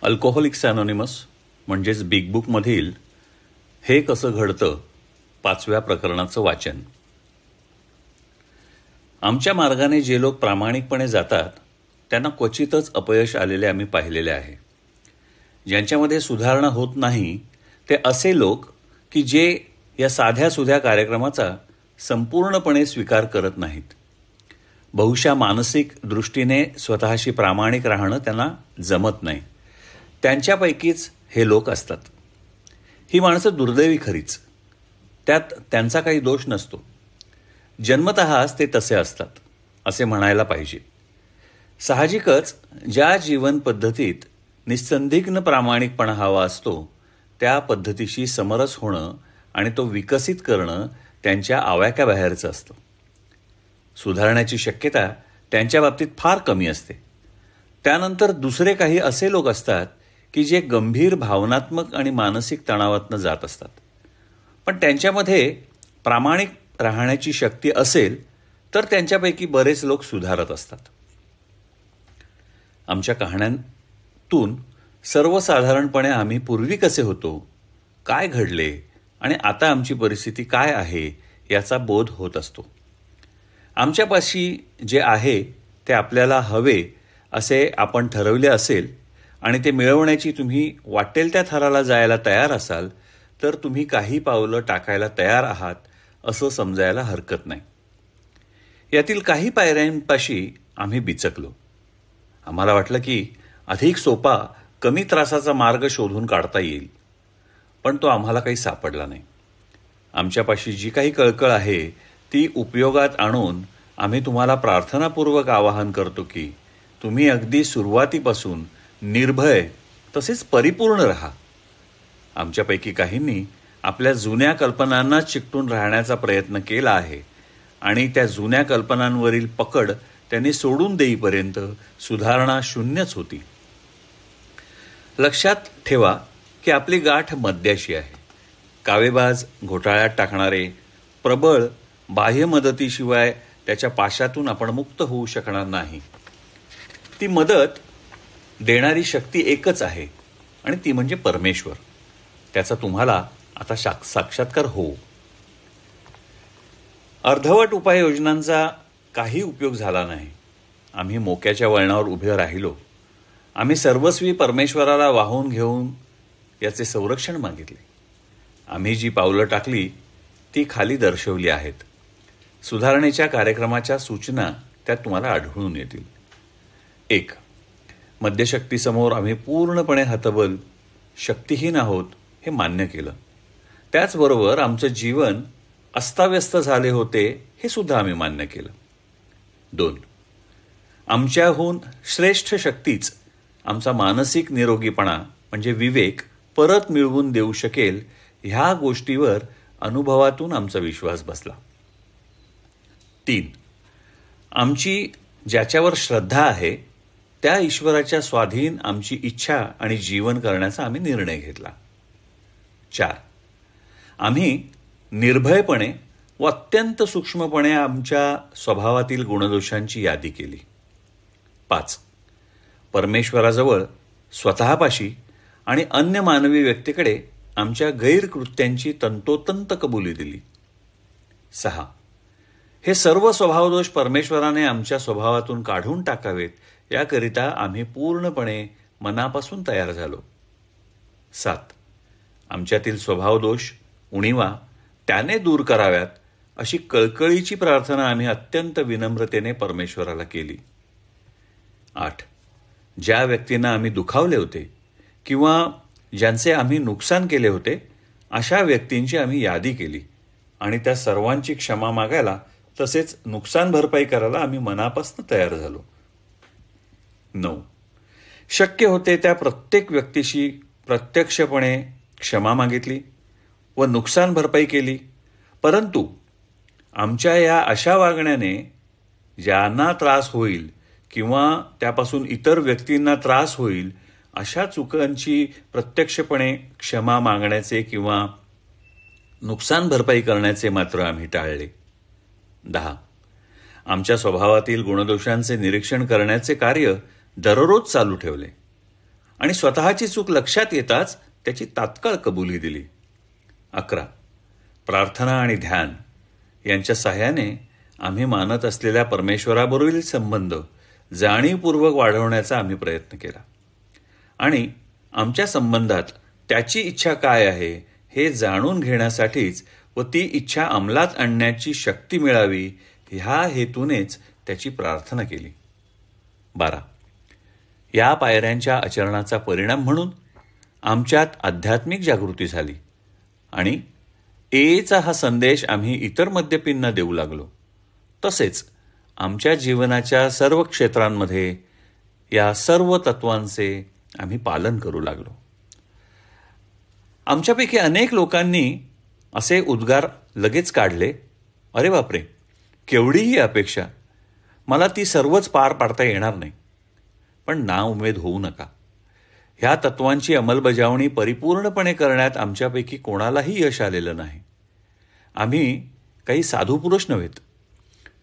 Alcoholics anonymous म्हणजेच big बुकमधील हे कसं घडतं 5व्या प्रकरणाचं वाचन. आमच्या मार्गाने जे लोक प्रामाणिकपणे जातात त्यांना क्वचितच अपयश आलेले आम्ही पाहिलेले आहे. ज्यांच्यामध्ये सुधारणा होत नाही ते असे लोक की जे या साध्या सुध्या कार्यक्रमाचा संपूर्णपणे स्वीकार करत नाहीत. बहुशा मानसिक दृष्टीने स्वतःशी प्रामाणिक राहणं त्यांना जमत नाही. त्यांच्यापैकीच हे लोक असतात. ही माणसं दुर्दैवी खरीच. त्यात त्यांचा काही दोष नसतो. जन्मतःच ते तसे असतात असे म्हणायला पाहिजे. साहजिकच ज्या जीवन पद्धतीत निस्संदिग्ध प्रामाणिकपणा हवा असतो त्या पद्धतीशी समरस होणं आणि तो विकसित करणं त्यांच्या आवाक्याबाहेरचं असतं. सुधारण्याची शक्यता त्यांच्या बाबतीत फार कमी असते. त्यानंतर दुसरे काही असे लोक असतात की जे गंभीर भावनात्मक आणि मानसिक तणावातनं जात असतात. पण त्यांच्यामध्ये प्रामाणिक राहण्याची शक्ती असेल तर त्यांच्यापैकी बरेच लोक सुधारत असतात. आमच्या कहाण्यांतून सर्वसाधारणपणे आम्ही पूर्वी कसे होतो, काय घडले आणि आता आमची परिस्थिती काय आहे याचा बोध होत असतो. आमच्यापाशी जे आहे ते आपल्याला हवे असे आपण ठरवले असेल आणि ते मिळवण्याची तुम्ही वाटेल त्या थराला जायला तयार असाल तर तुम्ही काही पावलं टाकायला तयार आहात असं समजायला हरकत नाही. यातील काही पायऱ्यांपाशी आम्ही बिचकलो. आम्हाला वाटलं की अधिक सोपा कमी त्रासाचा मार्ग शोधून काढता येईल, पण तो आम्हाला काही सापडला नाही. आमच्यापाशी जी काही कळकळ आहे ती उपयोगात आणून आम्ही तुम्हाला प्रार्थनापूर्वक आवाहन करतो की तुम्ही अगदी सुरुवातीपासून निर्भय तसेच परिपूर्ण राहा. आमच्यापैकी काहींनी आपल्या जुन्या कल्पनांना चिकटून राहण्याचा प्रयत्न केला आहे आणि त्या जुन्या कल्पनांवरील पकड त्यांनी सोडून देईपर्यंत सुधारणा शून्यच होती. लक्षात ठेवा की आपली गाठ मद्याशी आहे. कावेबाज, घोटाळ्यात टाकणारे, प्रबळ बाह्य मदतीशिवाय त्याच्या पाशातून आपण मुक्त होऊ शकणार नाही. ती मदत देणारी शक्ती एकच आहे आणि ती म्हणजे परमेश्वर. त्याचा तुम्हाला आता साक्षात्कार हो. अर्धवट उपाययोजनांचा काही उपयोग झाला नाही. आम्ही मोक्याच्या वळणावर उभे राहिलो. आम्ही सर्वस्वी परमेश्वराला वाहून घेऊन याचे संरक्षण मागितले. आम्ही जी पावलं टाकली ती खाली दर्शवली आहेत. सुधारणेच्या कार्यक्रमाच्या सूचना त्यात तुम्हाला आढळून येतील. 1. मद्यशक्तीसमोर आम्ही पूर्णपणे हतबल, शक्तिहीन आहोत हे मान्य केलं. त्याचबरोबर आमचं जीवन अस्ताव्यस्त झाले होते हे सुद्धा आम्ही मान्य केलं. 2. आमच्याहून श्रेष्ठ शक्तीच आमचा मानसिक निरोगीपणा म्हणजे विवेक परत मिळवून देऊ शकेल ह्या गोष्टीवर अनुभवातून आमचा विश्वास बसला. 3. आमची ज्याच्यावर श्रद्धा आहे त्या ईश्वराच्या स्वाधीन आमची इच्छा आणि जीवन करण्याचा आम्ही निर्णय घेतला. 4. आम्ही निर्भयपणे व अत्यंत सूक्ष्मपणे आमच्या स्वभावातील गुणदोषांची यादी केली. 5. परमेश्वराजवळ, स्वतःपाशी आणि अन्य मानवी व्यक्तीकडे आमच्या गैरकृत्यांची तंतोतंत कबुली दिली. 6. हे सर्व स्वभावदोष परमेश्वराने आमच्या स्वभावातून काढून टाकावेत याकरिता आम्ही पूर्णपणे मनापासून तयार झालो. 7. आमच्यातील स्वभावदोष, उणीवा त्याने दूर कराव्यात अशी कळकळीची प्रार्थना आम्ही अत्यंत विनम्रतेने परमेश्वराला केली. 8. ज्या व्यक्तींना आम्ही दुखावले होते किंवा ज्यांचे आम्ही नुकसान केले होते अशा व्यक्तींची आम्ही यादी केली आणि त्या सर्वांची क्षमा मागायला तसेच नुकसान भरपाई करायला आम्ही मनापासून तयार झालो. 9. शक्य होते त्या प्रत्येक व्यक्तीशी प्रत्यक्षपणे क्षमा मागितली व नुकसान भरपाई केली. परंतु आमच्या या अशा वागण्याने ज्यांना त्रास होईल किंवा त्यापासून इतर व्यक्तींना त्रास होईल अशा चुकांची प्रत्यक्षपणे क्षमा मागण्याचे किंवा नुकसान भरपाई करण्याचे मात्र आम्ही टाळले. 10. आमच्या स्वभावातील गुणदोषांचे निरीक्षण करण्याचे कार्य दररोज चालू ठेवले. आणि स्वतःची चूक लक्षात येताच त्याची तात्काळ कबुली दिली. 11. प्रार्थना आणि ध्यान यांच्या साह्याने आम्ही मानत असलेल्या परमेश्वराबरोबरील संबंध जाणीवपूर्वक वाढवण्याचा आम्ही प्रयत्न केला आणि आमच्या संबंधात त्याची इच्छा काय आहे हे जाणून घेण्यासाठीच व ती इच्छा अंमलात आणण्याची शक्ती मिळावी ह्या हेतूनेच त्याची प्रार्थना केली. 12. या पायऱ्यांच्या आचरणाचा परिणाम म्हणून आमच्यात आध्यात्मिक जागृती झाली आणि एचा हा संदेश आम्ही इतर मद्यपींना देऊ लागलो. तसेच आमच्या जीवनाच्या सर्व क्षेत्रांमध्ये या सर्व तत्वांचे आम्ही पालन करू लागलो. आमच्यापैकी अनेक लोकांनी असे उद्गार लगेच काढले, अरे बापरे, केवढीही अपेक्षा, मला ती सर्वच पार पाडता येणार नाही. पण नाउमेद होऊ नका. ह्या तत्वांची अंमलबजावणी परिपूर्णपणे करण्यात आमच्यापैकी कोणालाही यश आलेलं नाही. आम्ही काही साधू पुरुष नव्हेत.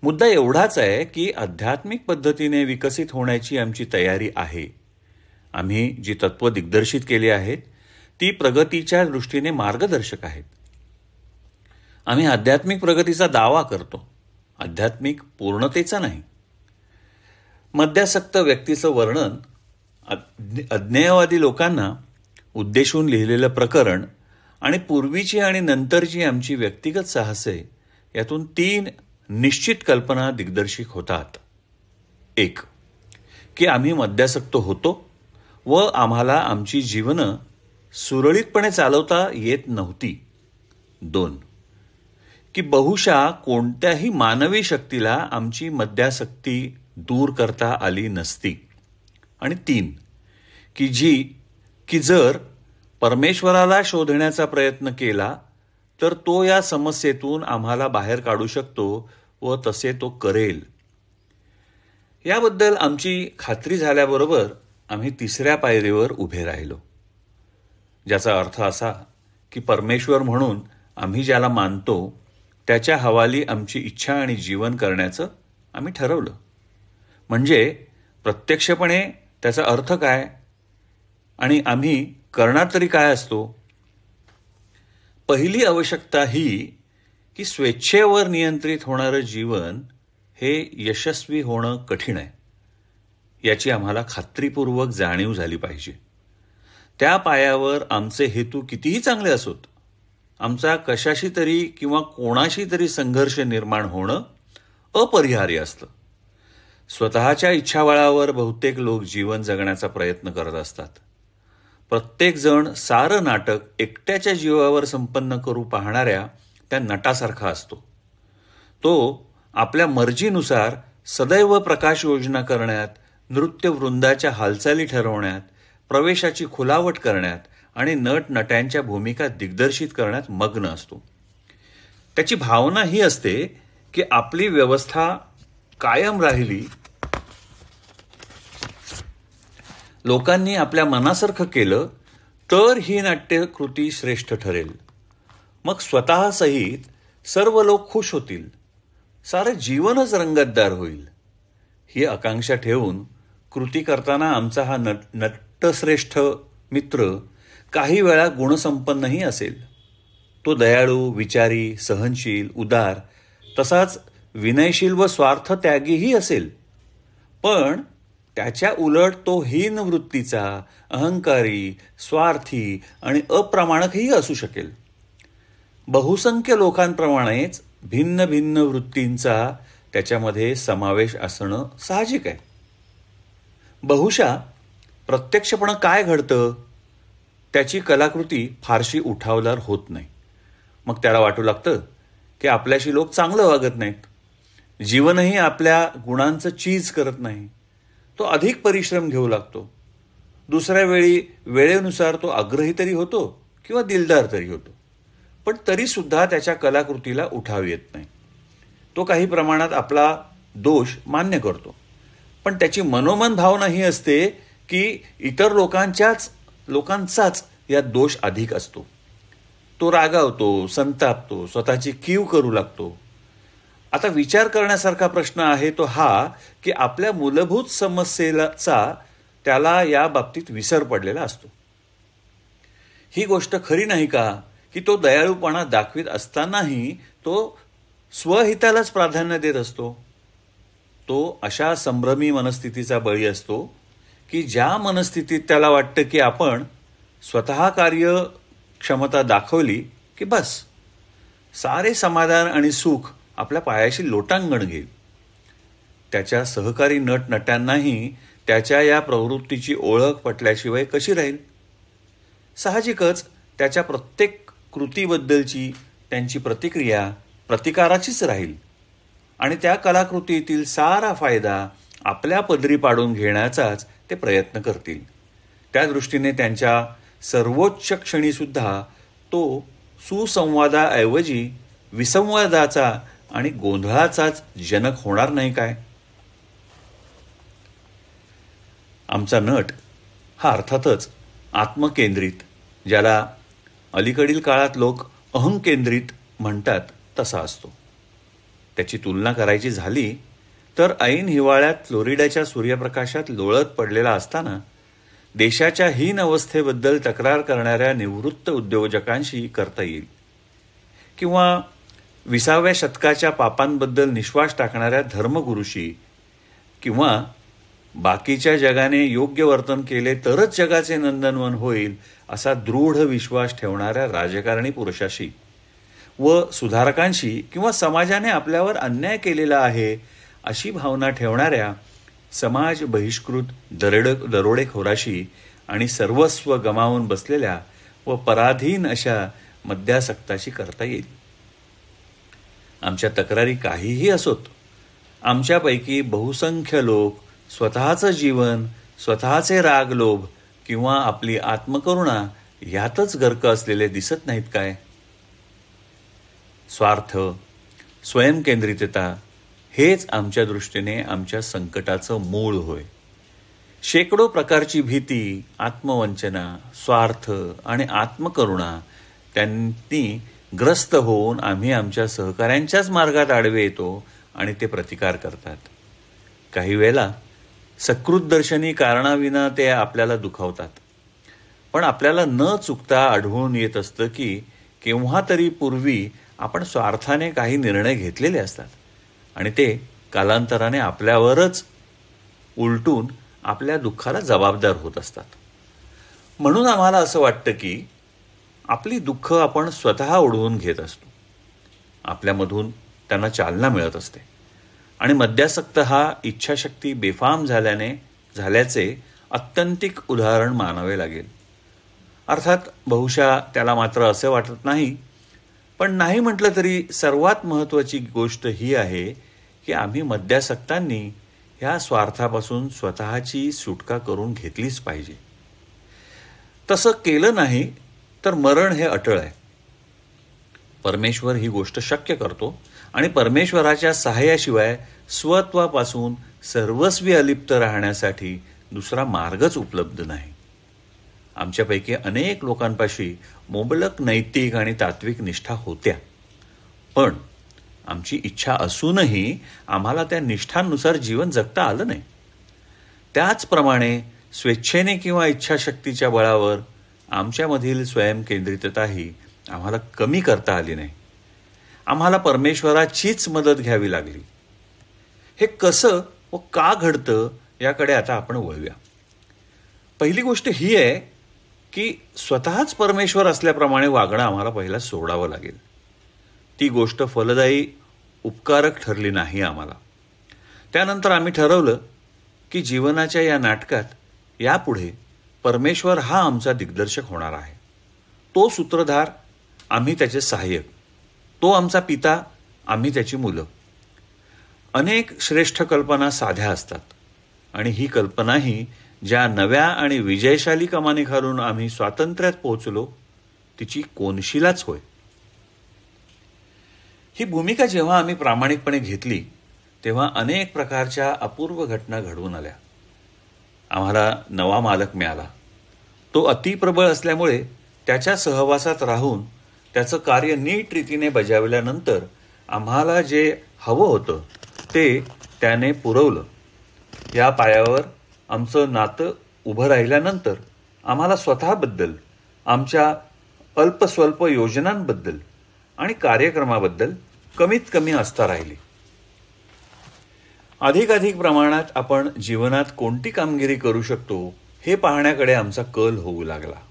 मुद्दा एवढाच आहे की आध्यात्मिक पद्धतीने विकसित होण्याची आमची तयारी आहे. आम्ही जी तत्त्व दिग्दर्शित केली आहेत ती प्रगतीच्या दृष्टीने मार्गदर्शक आहेत. आम्ही आध्यात्मिक प्रगतीचा दावा करतो, आध्यात्मिक पूर्णतेचा नाही. मद्यासक्त व्यक्तीचं वर्णन अज्ञेयवादी लोकांना उद्देशून लिहिलेलं प्रकरण आणि पूर्वीची आणि नंतरची आमची व्यक्तिगत साहसे यातून 3 निश्चित कल्पना दिग्दर्शिक होतात. 1. की आम्ही मद्यासक्त होतो व आम्हाला आमची जीवनं सुरळीतपणे चालवता येत नव्हती. 2. की बहुशा कोणत्याही मानवी शक्तीला आमची मद्यासक्ती दूर करता आली नसती. आणि 3. की जर परमेश्वराला शोधण्याचा प्रयत्न केला तर तो या समस्येतून आम्हाला बाहेर काढू शकतो व तसे तो करेल. याबद्दल आमची खात्री झाल्याबरोबर आम्ही 3ऱ्या पायरीवर उभे राहिलो, ज्याचा अर्थ असा की परमेश्वर म्हणून आम्ही ज्याला मानतो त्याच्या हवाली आमची इच्छा आणि जीवन करण्याचं आम्ही ठरवलं. म्हणजे प्रत्यक्षपणे त्याचा अर्थ काय आणि आम्ही करणार तरी काय असतो? पहिली आवश्यकता ही की स्वेच्छेवर नियंत्रित होणारं जीवन हे यशस्वी होणं कठीण आहे याची आम्हाला खात्रीपूर्वक जाणीव झाली पाहिजे. त्या पायावर आमचे हेतू कितीही चांगले असोत, आमचा कशाशी तरी किंवा कोणाशी तरी संघर्ष निर्माण होणं अपरिहार्य असतं. स्वतःच्या इच्छाबळावर बहुतेक लोक जीवन जगण्याचा प्रयत्न करत असतात. प्रत्येक जण सारं नाटक एकट्याच्या जीवावर संपन्न करू पाहणाऱ्या त्या नटासारखा असतो. तो आपल्या मर्जीनुसार सदैव प्रकाश योजना करण्यात, नृत्यवृंदाच्या हालचाली ठरवण्यात, प्रवेशाची खुलावट करण्यात आणि नटनट्यांच्या भूमिका दिग्दर्शित करण्यात मग्न असतो. त्याची भावना ही असते की आपली व्यवस्था कायम राहिली, लोकांनी आपल्या मनासारखं केलं तर ही नाट्यकृती श्रेष्ठ ठरेल. मग स्वतःसहित सर्व लोक खुश होतील, सारं जीवनच रंगतदार होईल. ही आकांक्षा ठेवून कृती करताना आमचा हा नटश्रेष्ठ मित्र काही वेळा गुणसंपन्नही असेल. तो दयाळू, विचारी, सहनशील, उदार, तसाच विनयशील व स्वार्थत्यागीही असेल. पण त्याच्या उलट तो हीन वृत्तीचा, अहंकारी, स्वार्थी आणि अप्रामाणिकही असू शकेल. बहुसंख्य लोकांप्रमाणेच भिन्न भिन्न वृत्तींचा त्याच्यामध्ये समावेश असणं साहजिक आहे. बहुशा प्रत्यक्षपणे काय घडतं त्याची कलाकृती फारशी उठावदार होत नाही. मग त्याला वाटू लागतं की आपल्याशी लोक चांगलं वागत नाहीत, जीवनही आपल्या गुणांचं चीज करत नाही. तो अधिक परिश्रम घेऊ लागतो. दुसऱ्या वेळी वेळेनुसार तो आग्रही तरी होतो किंवा दिलदार तरी होतो, पण तरीसुद्धा त्याच्या कलाकृतीला उठाव येत नाही. तो काही प्रमाणात आपला दोष मान्य करतो, पण त्याची मनोमन भावना ही असते की इतर लोकांचाच यात दोष अधिक असतो. तो रागावतो, संतापतो, स्वतःची कीव करू लागतो. आता विचार करण्यासारखा प्रश्न आहे तो हा की आपल्या मूलभूत समस्येचा त्याला या बाबतीत विसर पडलेला असतो. ही गोष्ट खरी नाही का की तो दयाळूपणा दाखवित असतानाही तो स्वहितालाच प्राधान्य देत असतो. तो अशा संभ्रमी मनस्थितीचा बळी असतो की ज्या मनस्थितीत त्याला वाटतं की आपण स्वतः कार्य क्षमता दाखवली की बस सारे समाधान आणि सुख आपल्या पायाशी लोटांगण घेईल. त्याच्या सहकारी नटनट्यांनाही त्याच्या या प्रवृत्तीची ओळख पटल्याशिवाय कशी राहील. साहजिकच त्याच्या प्रत्येक कृतीबद्दलची त्यांची प्रतिक्रिया प्रतिकाराचीच राहील आणि त्या कलाकृतीतील सारा फायदा आपल्या पदरी पाडून घेण्याचाच ते प्रयत्न करतील. त्या दृष्टीने त्यांच्या सर्वोच्च क्षणीसुद्धा तो सुसंवादाऐवजी विसंवादाचा आणि गोंधळाचाच जनक होणार नाही काय. आमचा नट हा अर्थातच आत्मकेंद्रित, ज्याला अलीकडील काळात लोक अहंकेंद्रित म्हणतात, तसा असतो. त्याची तुलना करायची झाली तर ऐन हिवाळ्यात फ्लोरिडाच्या सूर्यप्रकाशात लोळत पडलेला असताना देशाच्या हीन अवस्थेबद्दल तक्रार करणाऱ्या निवृत्त उद्योजकांशी करता येईल, किंवा 20व्या शतकाच्या पापांबद्दल निश्वास टाकणाऱ्या धर्मगुरूशी, किंवा बाकीच्या जगाने योग्य वर्तन केले तरच जगाचे नंदनवन होईल असा दृढ विश्वास ठेवणाऱ्या राजकारणी पुरुषाशी व सुधारकांशी, किंवा समाजाने आपल्यावर अन्याय केलेला आहे अशी भावना ठेवणाऱ्या समाज बहिष्कृत दरोडेखोराशी आणि सर्वस्व गमावून बसलेल्या व पराधीन अशा मद्यासक्ताशी करता येईल. आमच्या तक्रारी काहीही असोत, आमच्यापैकी बहुसंख्य लोक स्वतःचं जीवन, स्वतःचे रागलोभ किंवा आपली आत्मकरुणा यातच गर्क असलेले दिसत नाहीत काय. स्वार्थ, स्वयंकेंद्रितता हेच आमच्या दृष्टीने आमच्या संकटाचं मूळ होय. शेकडो प्रकारची भीती, आत्मवंचना, स्वार्थ आणि आत्मकरुणा त्यांनी ग्रस्त होऊन आम्ही आमच्या सहकाऱ्यांच्याच मार्गात आडवे येतो आणि ते प्रतिकार करतात. काही वेळेला सकृतदर्शनी कारणाविना ते आपल्याला दुखावतात, पण आपल्याला न चुकता आढळून येत असतं की केव्हा तरी पूर्वी आपण स्वार्थाने काही निर्णय घेतलेले असतात आणि ते कालांतराने आपल्यावरच उलटून आपल्या दुःखाला जबाबदार होत असतात. म्हणून आम्हाला असं वाटतं की आपली दुःख आपण स्वतः ओढवून घेत असतो. आपल्यामधून त्यांना चालना मिळत असते आणि मद्यासक्त हा इच्छाशक्ती बेफाम झाल्याचे अत्यंतिक उदाहरण मानावे लागेल. अर्थात बहुशा त्याला मात्र असे वाटत नाही, पण नाही म्हटलं तरी सर्वात महत्त्वाची गोष्ट ही आहे की आम्ही मद्यासक्तांनी ह्या स्वार्थापासून स्वतःची सुटका करून घेतलीच पाहिजे. तसं केलं नाही तर मरण हे अटळ आहे. परमेश्वर ही गोष्ट शक्य करतो आणि परमेश्वराच्या सहाय्याशिवाय स्वत्वापासून सर्वस्वी अलिप्त राहण्यासाठी दुसरा मार्गच उपलब्ध नाही. आमच्यापैकी अनेक लोकांपाशी मुबलक नैतिक आणि तात्विक निष्ठा होत्या, पण आमची इच्छा असूनही आम्हाला त्या निष्ठांनुसार जीवन जगता आलं नाही. त्याचप्रमाणे स्वेच्छेने किंवा इच्छाशक्तीच्या बळावर आमच्यामधील स्वयंकेंद्रितताही आम्हाला कमी करता आली नाही. आम्हाला परमेश्वराचीच मदत घ्यावी लागली. हे कसं व का घडतं याकडे आता आपण वळूया. पहिली गोष्ट ही आहे की स्वतःच परमेश्वर असल्याप्रमाणे वागणं आम्हाला पहिला सोडावं लागेल. ती गोष्ट फलदायी उपकारक ठरली नाही आम्हाला. त्यानंतर आम्ही ठरवलं की जीवनाच्या या नाटकात यापुढे परमेश्वर हा आमचा दिग्दर्शक होणार आहे. तो सूत्रधार, आम्ही त्याचे सहाय्यक. तो आमचा पिता, आम्ही त्याची मुलं. अनेक श्रेष्ठ कल्पना साध्या असतात आणि ही कल्पनाही ज्या नव्या आणि विजयशाली कमानी घालून आम्ही स्वातंत्र्यात पोहोचलो तिची कोनशिलाच होय. ही भूमिका जेव्हा आम्ही प्रामाणिकपणे घेतली तेव्हा अनेक प्रकारच्या अपूर्व घटना घडवून आल्या. आम्हाला नवा मालक मिळाला. तो अतिप्रबळ असल्यामुळे त्याच्या सहवासात राहून त्याचं कार्य नीट रीतीने बजावल्यानंतर आम्हाला जे हवं होतं ते त्याने पुरवलं. या पायावर आमचं नातं उभं राहिल्यानंतर आम्हाला स्वतःबद्दल, आमच्या अल्पस्वल्प योजनांबद्दल आणि कार्यक्रमाबद्दल कमीत कमी आस्था राहिली. अधिकाधिक प्रमाणात आपण जीवनात कोणती कामगिरी करू शकतो हे पाहण्याकडे आमचा कल होऊ लागला.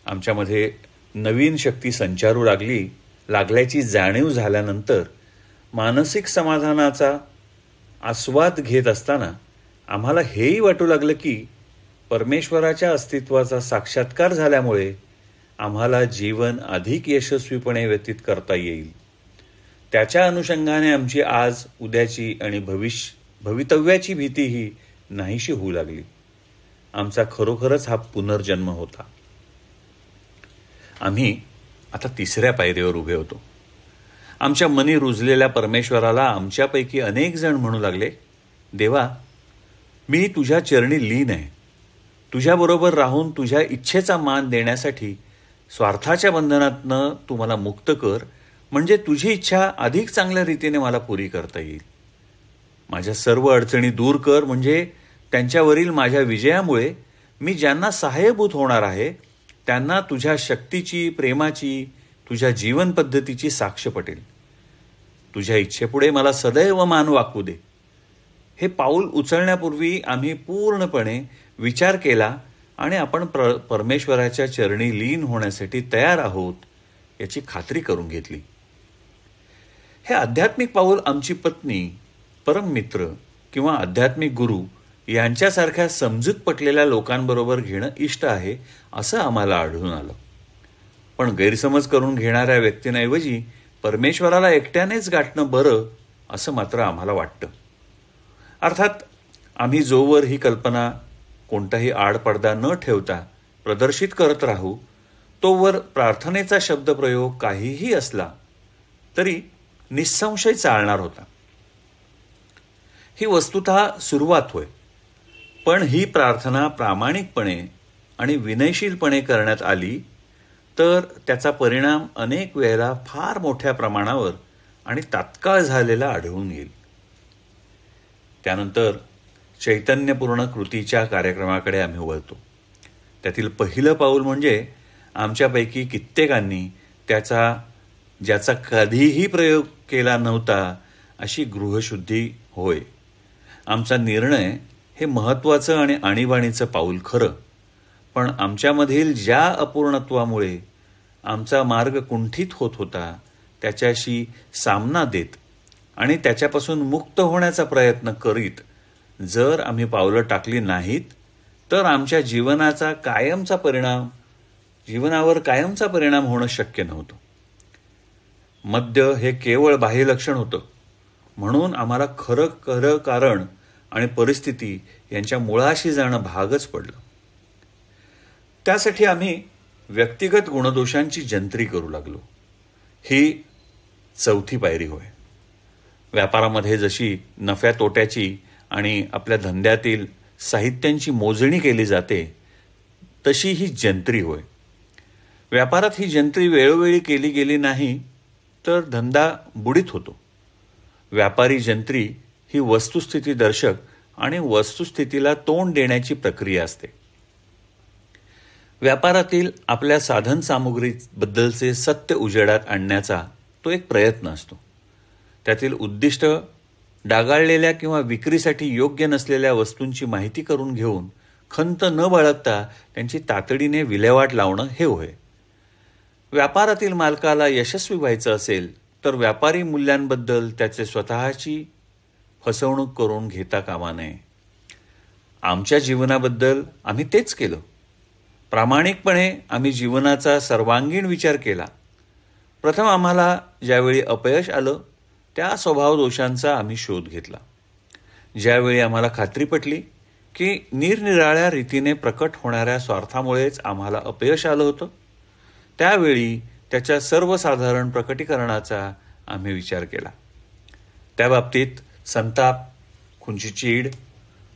आमच्यामध्ये नवीन शक्ती संचारू लागल्याची जाणीव झाल्यानंतर मानसिक समाधानाचा आस्वाद घेत असताना आम्हाला हेही वाटू लागलं की परमेश्वराच्या अस्तित्वाचा साक्षात्कार झाल्यामुळे आम्हाला जीवन अधिक यशस्वीपणे व्यतीत करता येईल. त्याच्या अनुषंगाने आमची आज, उद्याची आणि भवितव्याची भीतीही नाहीशी होऊ लागली. आमचा खरोखरच हा पुनर्जन्म होता. आम्ही आता 3ऱ्या पायरीवर उभे होतो. आमच्या मनी रुजलेल्या परमेश्वराला आमच्यापैकी अनेक जण म्हणू लागले, देवा, मी तुझ्या चरणी लीन आहे. तुझ्याबरोबर राहून तुझ्या इच्छेचा मान देण्यासाठी स्वार्थाच्या बंधनातनं तू मला मुक्त कर, म्हणजे तुझी इच्छा अधिक चांगल्या रीतीने मला पुरी करता येईल. माझ्या सर्व अडचणी दूर कर, म्हणजे त्यांच्यावरील माझ्या विजयामुळे मी ज्यांना सहाय्यभूत होणार आहे त्यांना तुझ्या शक्तीची, प्रेमाची, तुझ्या जीवन पद्धतीची साक्ष पटेल. तुझ्या इच्छेपुढे मला सदैव मान वाकू दे. हे पाऊल उचलण्यापूर्वी आम्ही पूर्णपणे विचार केला आणि आपण परमेश्वराच्या चरणी लीन होण्यासाठी तयार आहोत याची खात्री करून घेतली. हे आध्यात्मिक पाऊल आमची पत्नी, परममित्र किंवा आध्यात्मिक गुरु यांच्यासारख्या समजूत पटलेल्या लोकांबरोबर घेणं इष्ट आहे असं आम्हाला आढळून आलं. पण गैरसमज करून घेणाऱ्या व्यक्तींऐवजी परमेश्वराला एकट्यानेच गाठणं बरं असं मात्र आम्हाला वाटतं. अर्थात आम्ही जोवर ही कल्पना कोणताही आडपडदा न ठेवता प्रदर्शित करत राहू, तोवर प्रार्थनेचा शब्दप्रयोग काहीही असला तरी निसंशय चालणार होता. ही वस्तुतः सुरुवात होय, पण ही प्रार्थना प्रामाणिकपणे आणि विनयशीलपणे करण्यात आली तर त्याचा परिणाम अनेक वेळेला फार मोठ्या प्रमाणावर आणि तात्काळ झालेला आढळून येईल. त्यानंतर चैतन्यपूर्ण कृतीच्या कार्यक्रमाकडे आम्ही वळतो. त्यातील पहिलं पाऊल म्हणजे आमच्यापैकी कित्येकांनी ज्याचा कधीही प्रयोग केला नव्हता अशी गृहशुद्धी होय. आमचा निर्णय हे महत्त्वाचं आणि आणीबाणीचं पाऊल खरं, पण आमच्यामधील ज्या अपूर्णत्वामुळे आमचा मार्ग कुंठित होत होता त्याच्याशी सामना देत आणि त्याच्यापासून मुक्त होण्याचा प्रयत्न करीत जर आम्ही पावलं टाकली नाहीत तर आमच्या जीवनावर कायमचा परिणाम होणं शक्य नव्हतं. मद्य हे केवळ बाह्य लक्षण होतं, म्हणून आम्हाला खरं कारण आणि परिस्थिती यांच्या मुळाशी जाणं भागच पडलं. त्यासाठी आम्ही व्यक्तिगत गुणदोषांची जंत्री करू लागलो. ही 4थी पायरी होय. व्यापारामध्ये जशी नफ्या तोट्याची आणि आपल्या धंद्यातील साहित्यांची मोजणी केली जाते तशी ही जंत्री होय. व्यापारात ही जंत्री वेळोवेळी केली गेली नाही तर धंदा बुडीत होतो. व्यापारी जंत्री ही वस्तुस्थिती दर्शक आणि वस्तुस्थितीला तोंड देण्याची प्रक्रिया असते. व्यापारातील आपल्या साधन सामुग्रीबद्दलचे सत्य उजेडात आणण्याचा तो एक प्रयत्न असतो. त्यातील उद्दिष्ट डागाळलेल्या किंवा विक्रीसाठी योग्य नसलेल्या वस्तूंची माहिती करून घेऊन खंत न बाळगता त्यांची तातडीने विल्हेवाट लावणं हे होय. व्यापारातील मालकाला यशस्वी व्हायचं असेल तर व्यापारी मूल्यांबद्दल त्याचे स्वतःची फसवणूक करून घेता कामा नये. आमच्या जीवनाबद्दल आम्ही तेच केलं. प्रामाणिकपणे आम्ही जीवनाचा सर्वांगीण विचार केला. प्रथम आम्हाला ज्यावेळी अपयश आलं त्या स्वभाव दोषांचा आम्ही शोध घेतला. ज्यावेळी आम्हाला खात्री पटली की निरनिराळ्या रीतीने प्रकट होणाऱ्या स्वार्थामुळेच आम्हाला अपयश आलं होतं, त्यावेळी त्याच्या सर्वसाधारण प्रकटीकरणाचा आम्ही विचार केला. त्या बाबतीत संताप, खुंची चीड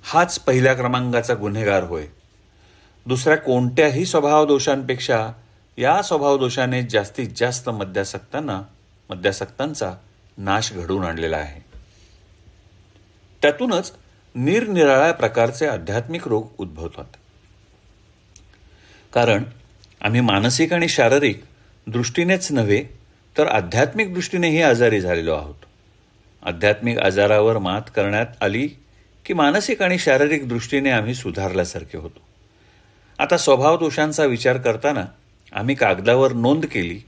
हाच पहिल्या क्रमांकाचा गुन्हेगार होय. दुसऱ्या कोणत्याही स्वभावदोषांपेक्षा या स्वभावदोषाने जास्तीत जास्त मद्यासक्तांचा नाश घडवून आणलेला आहे. त्यातूनच निरनिराळ्या प्रकारचे आध्यात्मिक रोग उद्भवतात. कारण आम्ही मानसिक आणि शारीरिक दृष्टीनेच नव्हे तर आध्यात्मिक दृष्टीनेही आजारी झालेलो आहोत. आध्यात्मिक आजारावर मात करण्यात आली की मानसिक आणि शारीरिक दृष्टीने आम्ही सुधारल्यासारखे होतो. आता स्वभाव दोषांचा विचार करताना आम्ही कागदावर नोंद केली.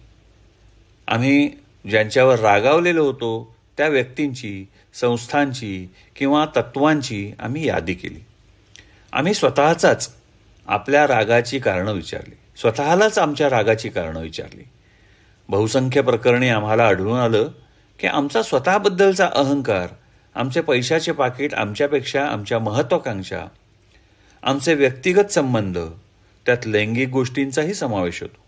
आम्ही ज्यांच्यावर रागावलेलो होतो त्या व्यक्तींची, संस्थांची किंवा तत्वांची आम्ही यादी केली. आम्ही स्वतःचाच आपल्या रागाची कारणं विचारली, स्वतःलाच आमच्या रागाची कारणं विचारली. बहुसंख्य प्रकरणी आम्हाला आढळून आलं की आमचा स्वतःबद्दलचा अहंकार, आमचे पैशाचे पाकीट आमच्यापेक्षा आमच्या महत्वाकांक्षा, आमचे व्यक्तिगत संबंध, त्यात लैंगिक गोष्टींचाही समावेश होतो,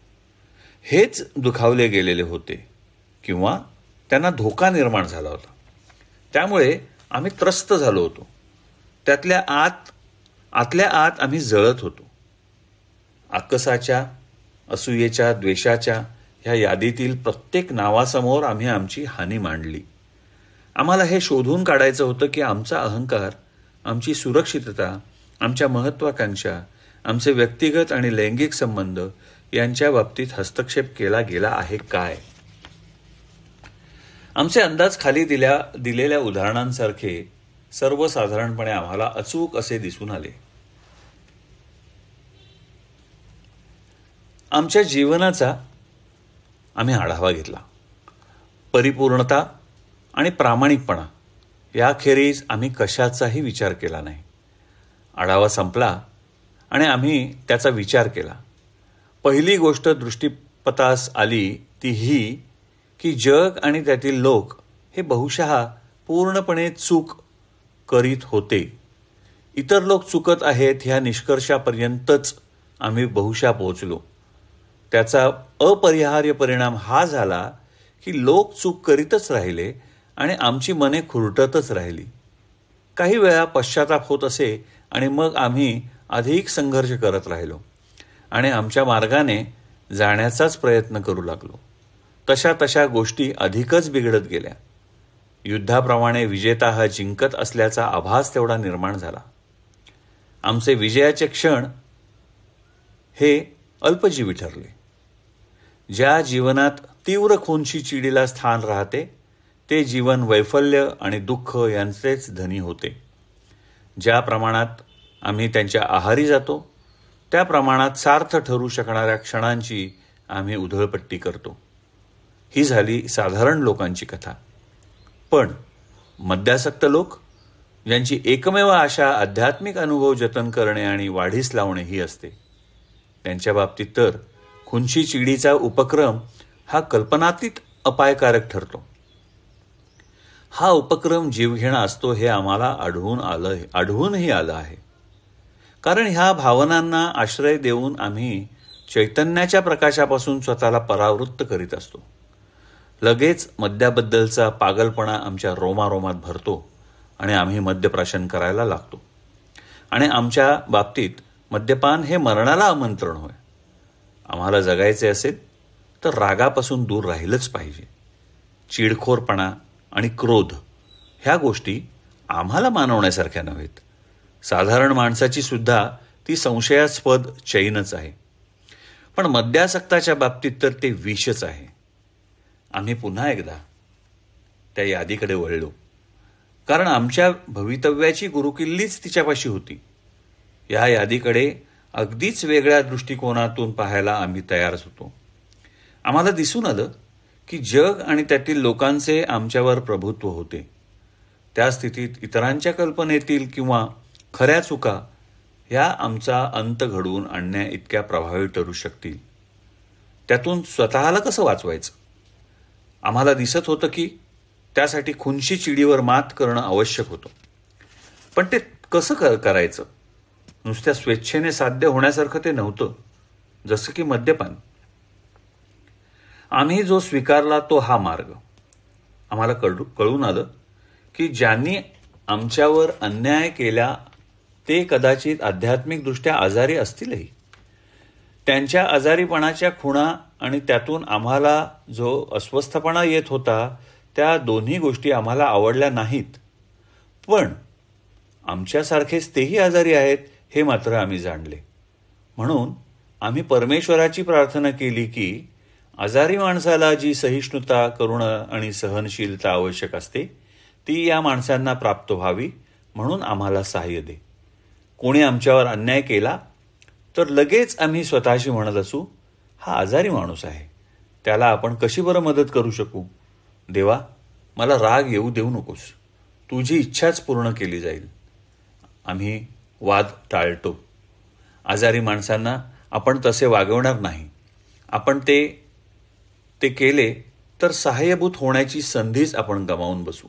हेच दुखावले गेलेले होते किंवा त्यांना धोका निर्माण झाला होता. त्यामुळे आम्ही त्रस्त झालो होतो. आतल्या आत आम्ही जळत होतो. आकसाच्या, असूयेच्या, द्वेषाच्या ह्या यादीतील प्रत्येक नावासमोर आम्ही आमची हानी मांडली. आम्हाला हे शोधून काढायचं होतं की आमचा अहंकार, आमची सुरक्षितता, आमच्या महत्वाकांक्षा, आमचे व्यक्तिगत आणि लैंगिक संबंध यांच्या बाबतीत हस्तक्षेप केला गेला आहे काय. आमचे अंदाज खाली दिलेल्या उदाहरणांसारखे सर्वसाधारणपणे आम्हाला अचूक असे दिसून आले. आमच्या जीवनाचा आम्ही आढावा घेतला. परिपूर्णता आणि प्रामाणिकपणा याखेरीज आम्ही कशाचाही विचार केला नाही. आढावा संपला आणि आम्ही त्याचा विचार केला. पहिली गोष्ट दृष्टीपथास आली ती ही की जग आणि त्यातील लोक हे बहुशः पूर्णपणे चूक करीत होते. इतर लोक चुकत आहेत ह्या निष्कर्षापर्यंतच आम्ही बहुशः पोहोचलो. त्याचा अपरिहार्य परिणाम हा झाला की लोक चूक करीतच राहिले आणि आमची मने खुरटतच राहिली. काही वेळा पश्चाताप होत असे आणि मग आम्ही अधिक संघर्ष करत राहिलो आणि आमच्या मार्गाने जाण्याचाच प्रयत्न करू लागलो. तशा गोष्टी अधिकच बिघडत गेल्या. युद्धाप्रमाणे विजेता हा जिंकत असल्याचा आभास तेवढा निर्माण झाला. आमचे विजयाचे क्षण हे अल्पजीवी ठरले. ज्या जीवनात तीव्र खूनची चिडीला स्थान राहते ते जीवन वैफल्य आणि दुःख यांचेच धनी होते. ज्या प्रमाणात आम्ही त्यांच्या आहारी जातो त्या प्रमाणात सार्थ ठरू शकणाऱ्या क्षणांची आम्ही उधळपट्टी करतो. ही झाली साधारण लोकांची कथा. पण मद्यासक्त लोक, ज्यांची एकमेव आशा आध्यात्मिक अनुभव जतन करणे आणि वाढीस लावणे ही असते, त्यांच्या बाबतीत तर खुनशी चिडीचा उपक्रम हा कल्पनातीत अपायकारक ठरतो. हा उपक्रम जीवघेणा असतो हे आम्हाला आढळूनही आलं आहे. कारण ह्या भावनांना आश्रय देऊन आम्ही चैतन्याच्या प्रकाशापासून स्वतःला परावृत्त करीत असतो. लगेच मद्याबद्दलचा पागलपणा आमच्या रोमारोमात भरतो आणि आम्ही मद्यप्राशन करायला लागतो. आणि आमच्या बाबतीत मद्यपान हे मरणाला आमंत्रण होय. आम्हाला जगायचे असेल तर रागापासून दूर राहिलंच पाहिजे. चिडखोरपणा आणि क्रोध ह्या गोष्टी आम्हाला मानवण्यासारख्या नव्हेत. साधारण माणसाची सुद्धा ती संशयास्पद चैनच आहे. पण मद्यासक्ताच्या बाबतीत तर ते विषच आहे. आम्ही पुन्हा एकदा त्या यादीकडे वळलो. कारण आमच्या भवितव्याची गुरुकिल्लीच तिच्यापाशी होती. या यादीकडे अगदीच वेगळ्या दृष्टिकोनातून पाहायला आम्ही तयारच होतो. आम्हाला दिसून आलं की जग आणि त्यातील लोकांचे आमच्यावर प्रभुत्व होते. त्या स्थितीत इतरांच्या कल्पनेतील किंवा खऱ्या चुका ह्या आमचा अंत घडवून आणण्या इतक्या प्रभावी ठरू शकतील. त्यातून स्वतःला कसं वाचवायचं आम्हाला दिसत होतं की त्यासाठी खुनशी चिडीवर मात करणं आवश्यक होतं. पण ते कसं करायचं? नुसत्या स्वेच्छेने साध्य होण्यासारखं ते नव्हतं. जसं की मद्यपान. आम्ही जो स्वीकारला तो हा मार्ग. आम्हाला कळून आलं की ज्यांनी आमच्यावर अन्याय केला ते कदाचित आध्यात्मिकदृष्ट्या आजारी असतीलही. त्यांच्या आजारीपणाच्या खुणा आणि त्यातून आम्हाला जो अस्वस्थपणा येत होता त्या दोन्ही गोष्टी आम्हाला आवडल्या नाहीत. पण आमच्यासारखेच तेही आजारी आहेत हे मात्र आम्ही जाणले. म्हणून आम्ही परमेश्वराची प्रार्थना केली की आजारी माणसाला जी सहिष्णुता, करुणा आणि सहनशीलता आवश्यक असते ती या माणसांना प्राप्त व्हावी, म्हणून आम्हाला सहाय्य दे. कोणी आमच्यावर अन्याय केला तर लगेच आम्ही स्वतःशी म्हणत असू, हा आजारी माणूस आहे, त्याला आपण कशी बरं मदत करू शकू. देवा, मला राग येऊ देऊ नकोस, तुझी इच्छाच पूर्ण केली जाईल. आम्ही वाद टाळतो. आजारी माणसांना आपण तसे वागवणार नाही. आपण ते केले तर सहाय्यभूत होण्याची संधीच आपण गमावून बसू.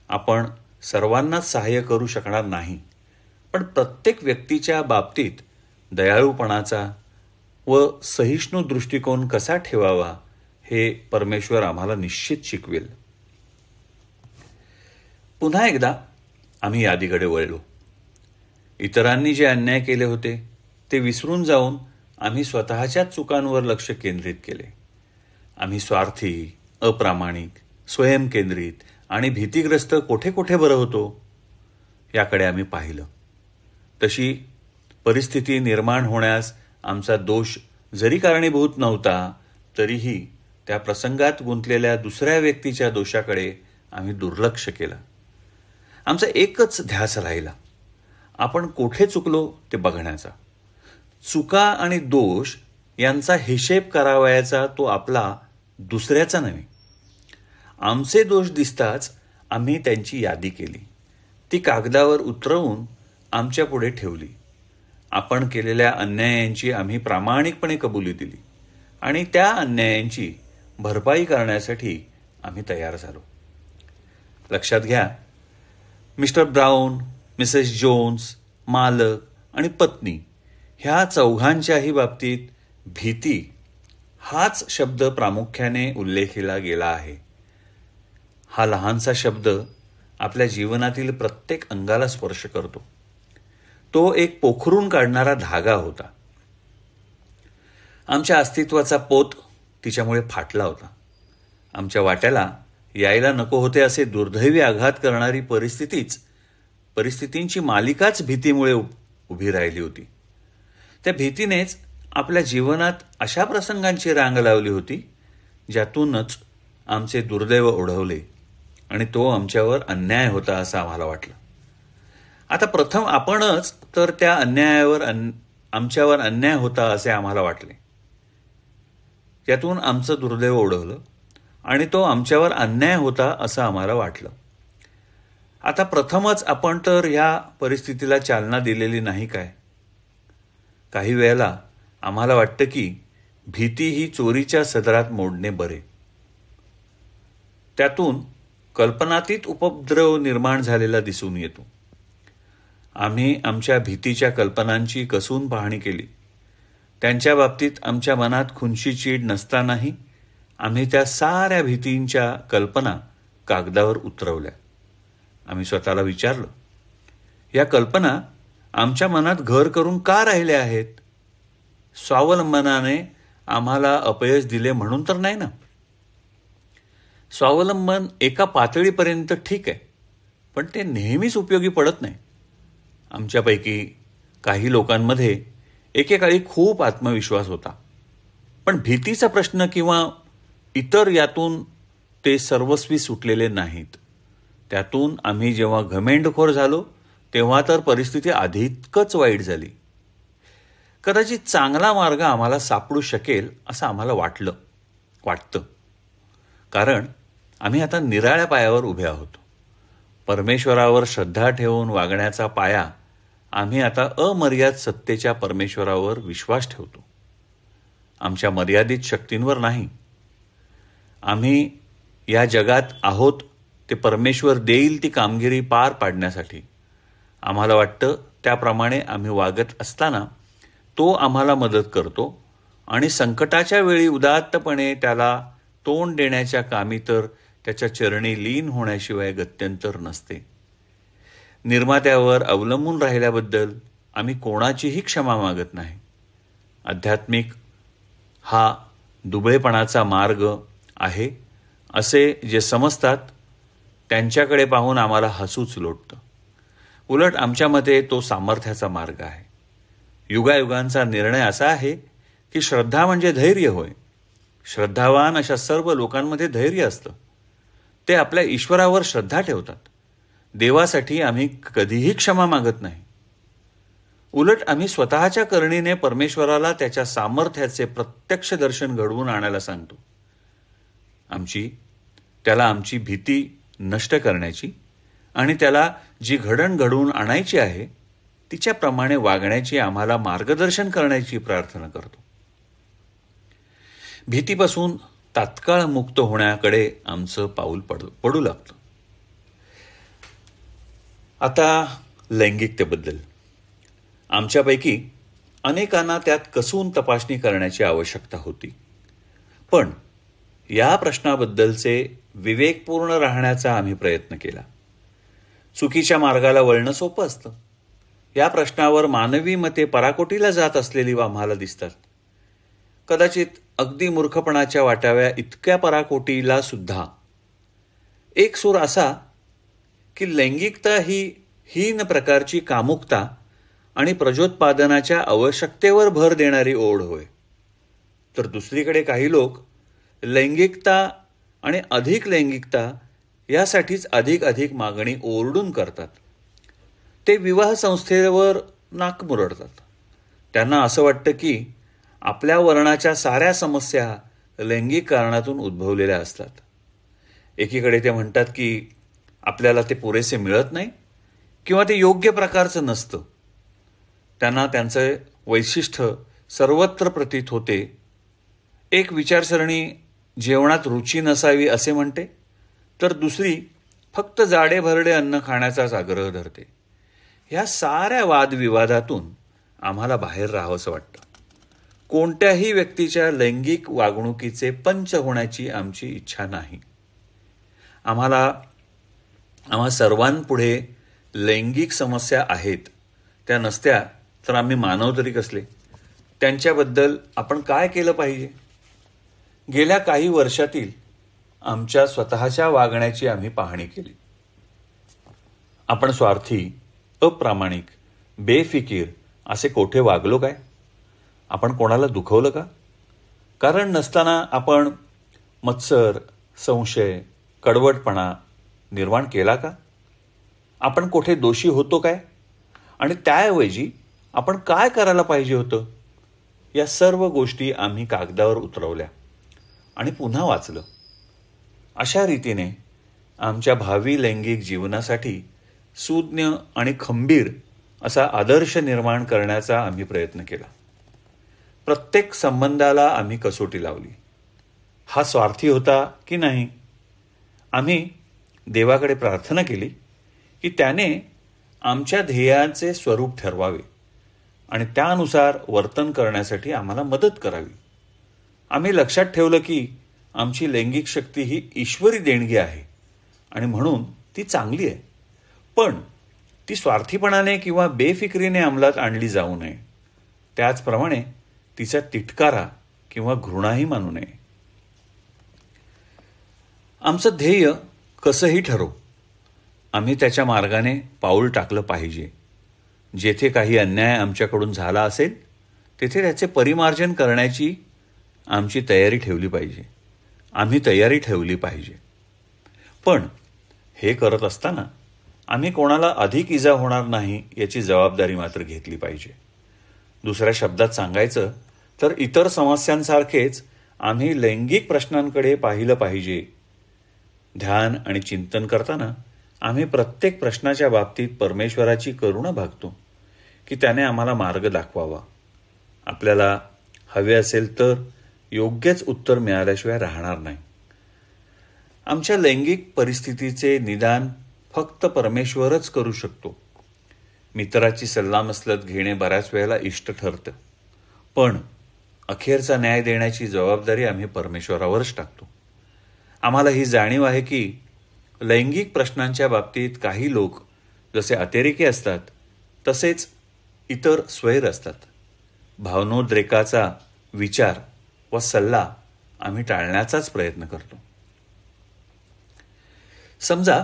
आपण सर्वांनाच सहाय्य करू शकणार नाही, पण प्रत्येक व्यक्तीच्या बाबतीत दयाळूपणाचा व सहिष्णू दृष्टिकोन कसा ठेवावा हे परमेश्वर आम्हाला निश्चित शिकवेल. पुन्हा एकदा आम्ही यादीकडे वळलो. इतरांनी जे अन्याय केले होते ते विसरून जाऊन आम्ही स्वतःच्याच चुकांवर लक्ष केंद्रित केले. आम्ही स्वार्थी, अप्रामाणिक, स्वयंकेंद्रित आणि भीतीग्रस्त कोठे कोठे बरं होतो याकडे आम्ही पाहिलं. तशी परिस्थिती निर्माण होण्यास आमचा दोष जरी कारणीभूत नव्हता, तरीही त्या प्रसंगात गुंतलेल्या दुसऱ्या व्यक्तीच्या दोषाकडे आम्ही दुर्लक्ष केलं. आमचा एकच ध्यास राहिला, आपण कोठे चुकलो ते बघण्याचा. चुका आणि दोष यांचा हिशेब करावयाचा तो आपला, दुसऱ्याचा नव्हे. आमचे दोष दिसताच आम्ही त्यांची यादी केली, ती कागदावर उतरवून आमच्या पुढे ठेवली. आपण केलेल्या अन्यायांची आम्ही प्रामाणिकपणे कबुली दिली आणि त्या अन्यायांची भरपाई करण्यासाठी आम्ही तयार झालो. लक्षात घ्या, मिस्टर ब्राऊन, मिसेस जोन्स, मालक आणि पत्नी ह्या चौघांच्याही बाबतीत भीती हाच शब्द प्रामुख्याने उल्लेखिला गेला आहे. हा लहानसा शब्द आपल्या जीवनातील प्रत्येक अंगाला स्पर्श करतो. तो एक पोखरून काढणारा धागा होता. आमच्या अस्तित्वाचा पोत तिच्यामुळे फाटला होता. आमच्या वाट्याला यायला नको होते असे दुर्दैवी आघात करणारी परिस्थितींची मालिकाच भीतीमुळे उभी राहिली होती. त्या भीतीनेच आपल्या जीवनात अशा प्रसंगांची रांग लावली होती ज्यातूनच आमचे दुर्दैव ओढवले आणि तो आमच्यावर अन्याय होता असं आम्हाला वाटलं. आता प्रथम आपणच तर त्या आमच्यावर अन्याय होता असे आम्हाला वाटले. त्यातून आमचं दुर्दैव ओढवलं आणि तो आमच्यावर अन्याय होता असं आम्हाला वाटलं. आता प्रथमच आपण तर ह्या परिस्थितीला चालना दिलेली नाही काय? काही वेळेला आम्हाला वाटतं की भीती ही चोरीच्या सदरात मोडणे बरे. त्यातून कल्पनातीत उपद्रव निर्माण झालेला दिसून येतो. आम्ही आमच्या भीतीच्या कल्पनांची कसून पाहणी केली. त्यांच्या बाबतीत आमच्या मनात खुनशी चीड नसतानाही आम्ही त्या साऱ्या भीतींच्या कल्पना कागदावर उतरवल्या. आम्ही स्वतःला विचारलं, या कल्पना आमच्या मनात घर करून का राहिल्या आहेत? स्वावलंबनाने आम्हाला अपयश दिले म्हणून तर नाही ना? स्वावलंबन एका पातळीपर्यंत ठीक आहे, पण ते नेहमीच उपयोगी पडत नाही. आमच्यापैकी काही लोकांमध्ये एकेकाळी खूप आत्मविश्वास होता, पण भीतीचा प्रश्न किंवा इतर यातून ते सर्वस्वी सुटलेले नाहीत. त्यातून आम्ही जेव्हा घमेंडखोर झालो तेव्हा तर परिस्थिती अधिकच वाईट झाली. कदाचित चांगला मार्ग आम्हाला सापडू शकेल असं आम्हाला वाटतं. कारण आम्ही आता निराळ्या पायावर उभे आहोत. परमेश्वरावर श्रद्धा ठेवून वागण्याचा पाया आम्ही आता अमर्याद सत्तेच्या परमेश्वरावर विश्वास ठेवतो, आमच्या मर्यादित शक्तींवर नाही. आम्ही या जगात आहोत ते परमेश्वर देईल ती कामगिरी पार पाडण्यासाठी. आम्हाला वाटतं त्याप्रमाणे आम्ही वागत असताना तो आम्हाला मदत करतो आणि संकटाच्या वेळी उदात्तपणे त्याला तोंड देण्याच्या कामी तर त्याच्या चरणी लीन होण्याशिवाय गत्यंतर नसते. निर्मात्यावर अवलंबून राहिल्याबद्दल आम्ही कोणाचीही क्षमा मागत नाही. आध्यात्मिक हा दुबळेपणाचा मार्ग आहे असे जे समजतात त्यांच्याकडे पाहून आम्हाला हसूच लोटतं. उलट आमच्या मते तो सामर्थ्याचा मार्ग आहे. युगायुगांचा निर्णय असा आहे की श्रद्धा म्हणजे धैर्य होय. श्रद्धावान अशा सर्व लोकांमध्ये धैर्य असतं. ते आपल्या ईश्वरावर श्रद्धा ठेवतात. देवासाठी आम्ही कधीही क्षमा मागत नाही. उलट आम्ही स्वतःच्या करणीने परमेश्वराला त्याच्या सामर्थ्याचे प्रत्यक्ष दर्शन घडवून आणायला सांगतो. त्याला आमची भीती नष्ट करण्याची आणि त्याला जी घडण घडवून आणायची आहे तिच्याप्रमाणे वागण्याची आम्हाला मार्गदर्शन करण्याची प्रार्थना करतो. भीतीपासून तात्काळ मुक्त होण्याकडे आमचं पाऊल पडू लागतं. आता लैंगिकतेबद्दल. आमच्यापैकी अनेकांना त्यात कसून तपासणी करण्याची आवश्यकता होती. पण या प्रश्नाबद्दलचे विवेकपूर्ण राहण्याचा आम्ही प्रयत्न केला. चुकीच्या मार्गाला वळणं सोपं असतं. या मानवी मते पराकोटीला जात असलेली आम्हाला दिसतात. कदाचित अगदी मूर्खपणाच्या वाटाव्या इतक्या पराकोटीला सुद्धा एक सूर असा की लैंगिकता ही हीन प्रकारची कामुकता आणि प्रजोत्पादनाच्या आवश्यकतेवर भर देणारी ओढ होय. तर दुसरीकडे काही लोक लैंगिकता आणि अधिक लैंगिकता यासाठीच अधिक मागणी ओरडून करतात. ते विवाह संस्थेवर नाक मुरडतात. त्यांना असं वाटतं की आपल्या वर्णाच्या साऱ्या समस्या लैंगिक कारणातून उद्भवलेल्या असतात. एकीकडे ते म्हणतात की आपल्याला ते पुरेसे मिळत नाही किंवा ते योग्य प्रकारचं नसतं. त्यांना त्यांचं वैशिष्ट्य सर्वत्र प्रतीत होते. एक विचारसरणी जेवणात रुची नसावी असे म्हणते, तर दुसरी फक्त जाडे भरडे अन्न खाण्याचाच आग्रह धरते. ह्या साऱ्या वादविवादातून आम्हाला बाहेर राहावंसं वाटतं. कोणत्याही व्यक्तीच्या लैंगिक वागणुकीचे पंच होण्याची आमची इच्छा नाही. आम्हा सर्वांपुढे लैंगिक समस्या आहेत. त्या नसत्या तर आम्ही मानव तरी कसले. त्यांच्याबद्दल आपण काय केलं पाहिजे? गेल्या काही वर्षातील आमच्या स्वतःच्या वागण्याची आम्ही पाहणी केली. आपण स्वार्थी, अप्रामाणिक, बेफिकीर असे कोठे वागलो काय? आपण कोणाला दुखवलं का? कारण नसताना आपण मत्सर, संशय, कडवटपणा निर्माण केला का? आपण कोठे दोषी होतो काय? आणि त्याऐवजी आपण काय करायला पाहिजे होतं? या सर्व गोष्टी आम्ही कागदावर उतरवल्या आणि पुन्हा वाचलं. अशा रीतीने आमच्या भावी लैंगिक जीवनासाठी सुज्ञ आणि खंबीर असा आदर्श निर्माण करण्याचा आम्ही प्रयत्न केला. प्रत्येक संबंधाला आम्ही कसोटी लावली. हा स्वार्थी होता की नाही? आम्ही देवाकडे प्रार्थना केली की त्याने आमच्या ध्येयाचे स्वरूप ठरवावे आणि त्यानुसार वर्तन करण्यासाठी आम्हाला मदत करावी. आम्ही लक्षात ठेवलं की आमची लैंगिक शक्ती ही ईश्वरी देणगी आहे आणि म्हणून ती चांगली आहे. पण ती स्वार्थीपणाने किंवा बेफिक्रीने अंमलात आणली जाऊ नये. त्याचप्रमाणे तिचा तिटकारा किंवा घृणाही मानू नये. आमचं ध्येय कसंही ठरो, आम्ही त्याच्या मार्गाने पाऊल टाकलं पाहिजे. जेथे काही अन्याय आमच्याकडून झाला असेल तेथे त्याचे परिमार्जन करण्याची आम्ही तयारी ठेवली पाहिजे. पण हे करत असताना आम्ही कोणाला अधिक इजा होणार नाही याची जबाबदारी मात्र घेतली पाहिजे. दुसऱ्या शब्दात सांगायचं तर इतर समस्यांसारखेच आम्ही लैंगिक प्रश्नांकडे पाहिलं पाहिजे. ध्यान आणि चिंतन करताना आम्ही प्रत्येक प्रश्नाच्या बाबतीत परमेश्वराची करुणा भागतो की त्याने आम्हाला मार्ग दाखवावा. आपल्याला हवे असेल तर योग्यच उत्तर मिळाल्याशिवाय राहणार नाही. आमच्या लैंगिक परिस्थितीचे निदान फक्त परमेश्वरच करू शकतो. मित्राची सल्लामसलत घेणे बऱ्याच वेळेला इष्ट ठरतं, पण अखेरचा न्याय देण्याची जबाबदारी आम्ही परमेश्वरावरच टाकतो. आम्हाला ही जाणीव आहे की लैंगिक प्रश्नांच्या बाबतीत काही लोक जसे अतिरेकी असतात तसेच इतर स्वैर असतात. भावनोद्रेकाचा विचार व सल्ला आम्ही टाळण्याचाच प्रयत्न करतो. समजा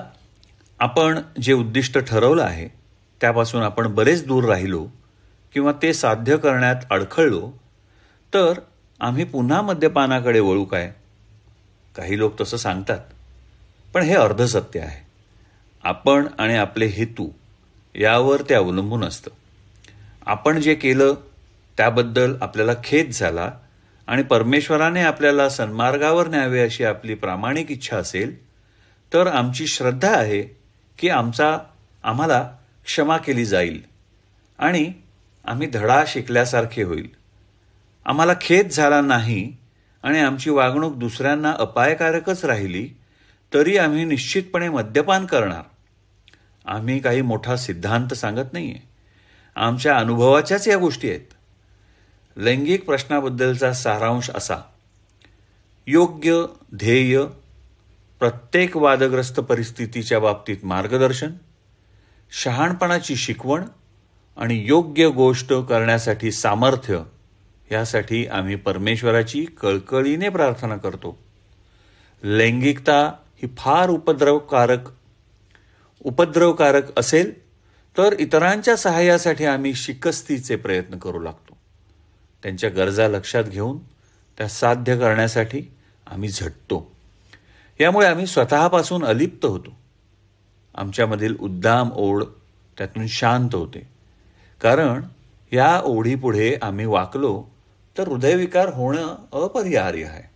आपण जे उद्दिष्ट ठरवलं आहे त्यापासून आपण बरेच दूर राहिलो किंवा ते साध्य करण्यात अडखळलो तर आम्ही पुन्हा मद्यपानाकडे वळू काय? काही लोक तसं सांगतात, पण हे अर्धसत्य आहे. आपण आणि आपले हेतू यावर ते अवलंबून असतं. आपण जे केलं त्याबद्दल आपल्याला खेद झाला आणि परमेश्वराने आपल्याला सन्मार्गावर न्यावे अशी आपली प्रामाणिक इच्छा असेल तर आमची श्रद्धा आहे की आम्हाला क्षमा केली जाईल आणि आम्ही धडा शिकल्यासारखे होईल. आम्हाला खेद झाला नाही आणि आमची वागणूक दुसऱ्यांना अपायकारकच राहिली तरी आम्ही निश्चितपणे मद्यपान करणार. आम्ही काही मोठा सिद्धांत सांगत नाहीये, आमच्या अनुभवाच्याच या गोष्टी आहेत. लैंगिक प्रश्नाबद्दलचा सारांश असा: योग्य ध्येय, प्रत्येक वादग्रस्त परिस्थितीच्या बाबतीत मार्गदर्शन, शहाणपणाची शिकवण आणि योग्य गोष्ट करण्यासाठी सामर्थ्य, यासाठी आम्ही परमेश्वराची कळकळीने प्रार्थना करतो. लैंगिकता ही फार उपद्रवकारक असेल तर इतरांच्या सहाय्यासाठी आम्ही शिकस्तीचे प्रयत्न करू लागतो. त्यांच्या गरजा लक्षात घेऊन त्या साध्य करण्यासाठी आम्ही झटतो. यामुळे आम्ही स्वतःपासून अलिप्त होतो. आमच्यामधील उद्दाम ओढ त्यातून शांत होते, कारण या ओढीपुढे आम्ही वाकलो तर हृदयविकार होणं अपरिहार्य आहे.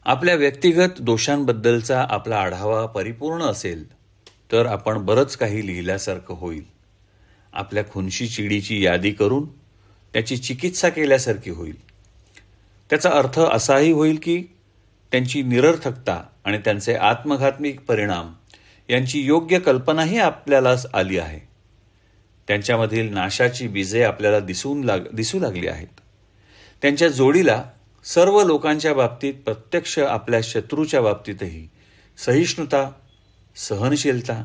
आपल्या व्यक्तिगत दोषांबद्दलचा आपला आढावा परिपूर्ण असेल तर आपण बरंच काही लिहिल्यासारखं होईल. आपल्या खुनशी-चिडीची यादी करून त्याची चिकित्सा केल्यासारखी होईल. त्याचा अर्थ असाही होईल की त्यांची निरर्थकता आणि त्यांचे आत्मघातक परिणाम यांची योग्य कल्पनाही आपल्याला आली आहे. त्यांच्यामधील नाशाची बीजे आपल्याला दिसू लागली आहेत. त्यांच्या जोडीला सर्व लोकांच्या बाबतीत, प्रत्यक्ष आपल्या शत्रूच्या बाबतीतही सहिष्णुता, सहनशीलता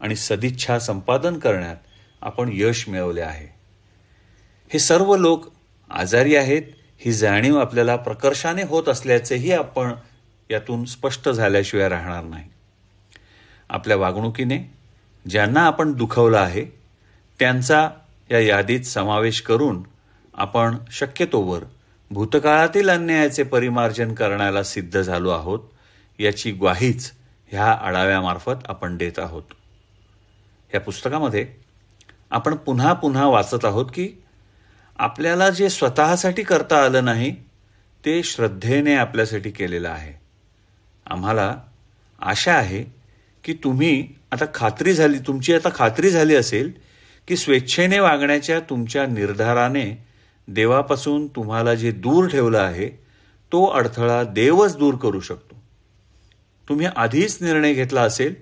आणि सदिच्छा संपादन करण्यात आपण यश मिळवले आहे. हे सर्व लोक आजारी आहेत ही जाणीव आपल्याला प्रकर्षाने होत असल्याचेही आपण यातून स्पष्ट झाल्याशिवाय राहणार नाही. आपल्या वागणुकीने ज्यांना आपण दुखवलं आहे त्यांचा या यादीत समावेश करून आपण शक्यतोवर भूतकाळातील अन्यायाचे परिमार्जन करण्याला सिद्ध झालो आहोत याची ग्वाहीच ह्या आढाव्यामार्फत आपण देत आहोत. या पुस्तकामध्ये आपण पुन्हा पुन्हा वाचत आहोत की आपल्याला जे स्वतःसाठी करता आलं नाही ते श्रद्धेने आपल्यासाठी केलेलं आहे. आम्हाला आशा आहे की तुमची आता खात्री झाली असेल की स्वेच्छेने वागण्याच्या तुमच्या निर्धाराने देवापासून तुम्हाला जे दूर ठेवलं आहे तो अडथळा देवच दूर करू शकतो. तुम्ही आधीच निर्णय घेतला असेल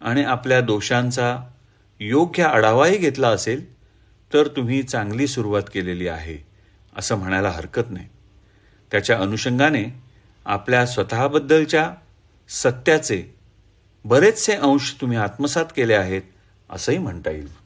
आणि आपल्या दोषांचा योग्य आढावाही घेतला असेल तर तुम्ही चांगली सुरुवात केलेली आहे असं म्हणायला हरकत नाही. त्याच्या अनुषंगाने आपल्या स्वतःबद्दलच्या सत्याचे बरेचसे अंश तुम्ही आत्मसात केले आहेत असंही म्हणता येईल.